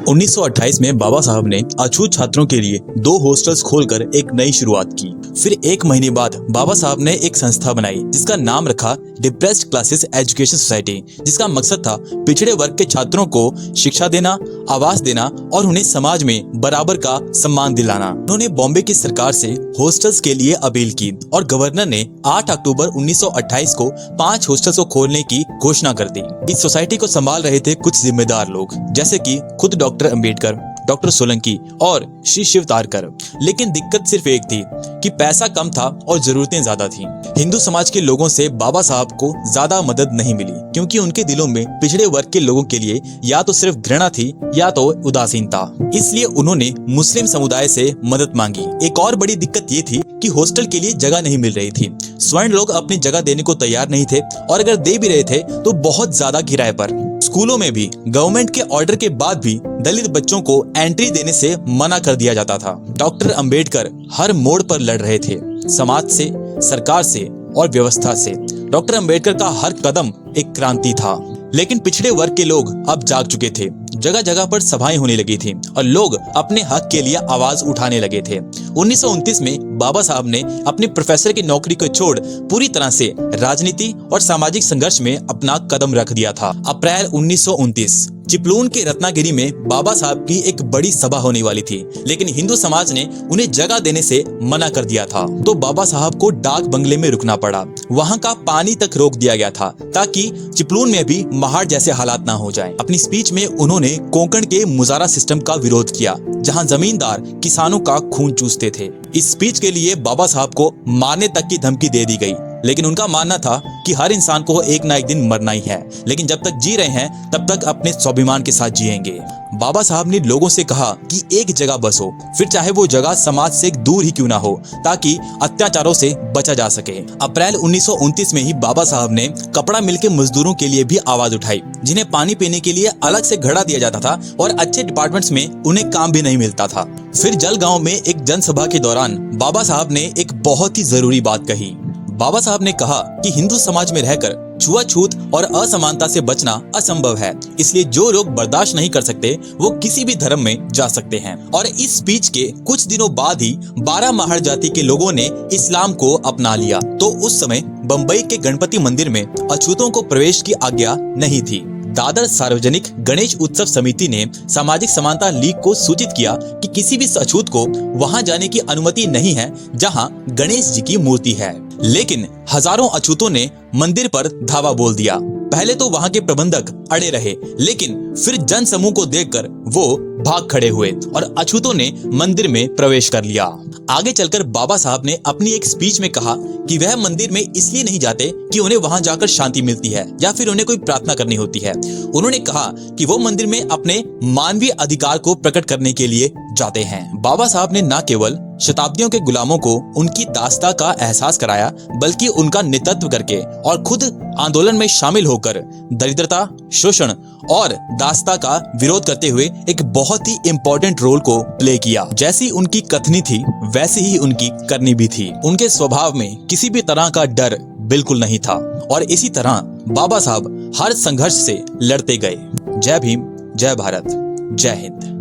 1928 में बाबा साहब ने अछूत छात्रों के लिए 2 हॉस्टल्स खोलकर एक नई शुरुआत की। फिर 1 महीने बाद बाबा साहब ने एक संस्था बनाई जिसका नाम रखा डिप्रेस्ड क्लासेस एजुकेशन सोसाइटी, जिसका मकसद था पिछड़े वर्ग के छात्रों को शिक्षा देना, आवास देना और उन्हें समाज में बराबर का सम्मान दिलाना। उन्होंने बॉम्बे की सरकार से हॉस्टल्स के लिए अपील की और गवर्नर ने 8 अक्टूबर 1928 को 5 हॉस्टल्स को खोलने की घोषणा कर दी। इस सोसाइटी को संभाल रहे थे कुछ जिम्मेदार लोग, जैसे कि खुद डॉक्टर अंबेडकर, डॉक्टर सोलंकी और श्री शिव तारकर। लेकिन दिक्कत सिर्फ एक थी कि पैसा कम था और जरूरतें ज्यादा थीं। हिंदू समाज के लोगों से बाबा साहब को ज्यादा मदद नहीं मिली, क्योंकि उनके दिलों में पिछड़े वर्ग के लोगों के लिए या तो सिर्फ घृणा थी या तो उदासीनता। इसलिए उन्होंने मुस्लिम समुदाय से मदद मांगी। एक और बड़ी दिक्कत ये थी कि हॉस्टल के लिए जगह नहीं मिल रही थी। स्वर्ण लोग अपनी जगह देने को तैयार नहीं थे और अगर दे भी रहे थे तो बहुत ज्यादा किराए पर। स्कूलों में भी गवर्नमेंट के ऑर्डर के बाद भी दलित बच्चों को एंट्री देने से मना कर दिया जाता था। डॉक्टर अंबेडकर हर मोड़ पर लड़ रहे थे, समाज से, सरकार से और व्यवस्था से। डॉक्टर अंबेडकर का हर कदम एक क्रांति था। लेकिन पिछड़े वर्ग के लोग अब जाग चुके थे। जगह जगह पर सभाएं होने लगी थी और लोग अपने हक के लिए आवाज उठाने लगे थे। 1929 में बाबा साहब ने अपनी प्रोफेसर की नौकरी को छोड़ पूरी तरह से राजनीति और सामाजिक संघर्ष में अपना कदम रख दिया था। अप्रैल 1929 चिपलून के रत्नागिरी में बाबा साहब की एक बड़ी सभा होने वाली थी, लेकिन हिंदू समाज ने उन्हें जगह देने से मना कर दिया था। तो बाबा साहब को डाक बंगले में रुकना पड़ा। वहां का पानी तक रोक दिया गया था ताकि चिपलून में भी महाड़ जैसे हालात ना हो जाएं। अपनी स्पीच में उन्होंने कोंकण के मुजारा सिस्टम का विरोध किया, जहां जमींदार किसानों का खून चूसते थे। इस स्पीच के लिए बाबा साहब को मारने तक की धमकी दे दी गई, लेकिन उनका मानना था कि हर इंसान को एक ना एक दिन मरना ही है, लेकिन जब तक जी रहे हैं तब तक अपने स्वाभिमान के साथ जिएंगे। बाबा साहब ने लोगों से कहा कि एक जगह बसो, फिर चाहे वो जगह समाज से दूर ही क्यों ना हो, ताकि अत्याचारों से बचा जा सके। अप्रैल 1929 में ही बाबा साहब ने कपड़ा मिल के मजदूरों के लिए भी आवाज उठाई, जिन्हें पानी पीने के लिए अलग से घड़ा दिया जाता था और अच्छे डिपार्टमेंट्स में उन्हें काम भी नहीं मिलता था। फिर जलगांव में एक जनसभा के दौरान बाबा साहब ने एक बहुत ही जरूरी बात कही। बाबा साहब ने कहा कि हिंदू समाज में रहकर छुआछूत और असमानता से बचना असंभव है, इसलिए जो लोग बर्दाश्त नहीं कर सकते वो किसी भी धर्म में जा सकते हैं। और इस स्पीच के कुछ दिनों बाद ही 12 महार जाति के लोगों ने इस्लाम को अपना लिया। तो उस समय बम्बई के गणपति मंदिर में अछूतों को प्रवेश की आज्ञा नहीं थी। दादर सार्वजनिक गणेश उत्सव समिति ने सामाजिक समानता लीग को सूचित किया कि किसी भी अछूत को वहां जाने की अनुमति नहीं है जहां गणेश जी की मूर्ति है। लेकिन हजारों अछूतों ने मंदिर पर धावा बोल दिया। पहले तो वहां के प्रबंधक अड़े रहे, लेकिन फिर जन समूह को देखकर वो भाग खड़े हुए और अछूतों ने मंदिर में प्रवेश कर लिया। आगे चलकर बाबा साहब ने अपनी एक स्पीच में कहा कि वह मंदिर में इसलिए नहीं जाते कि उन्हें वहां जाकर शांति मिलती है या फिर उन्हें कोई प्रार्थना करनी होती है। उन्होंने कहा कि वो मंदिर में अपने मानवीय अधिकार को प्रकट करने के लिए जाते हैं। बाबा साहब ने न केवल शताब्दियों के गुलामों को उनकी दास्ता का एहसास कराया, बल्कि उनका नेतृत्व करके और खुद आंदोलन में शामिल होकर दरिद्रता, शोषण और दास्ता का विरोध करते हुए एक बहुत ही इम्पोर्टेंट रोल को प्ले किया। जैसी उनकी कथनी थी वैसी ही उनकी करनी भी थी। उनके स्वभाव में किसी भी तरह का डर बिल्कुल नहीं था और इसी तरह बाबा साहब हर संघर्ष से लड़ते गए। जय भीम, जय भारत, जय हिंद।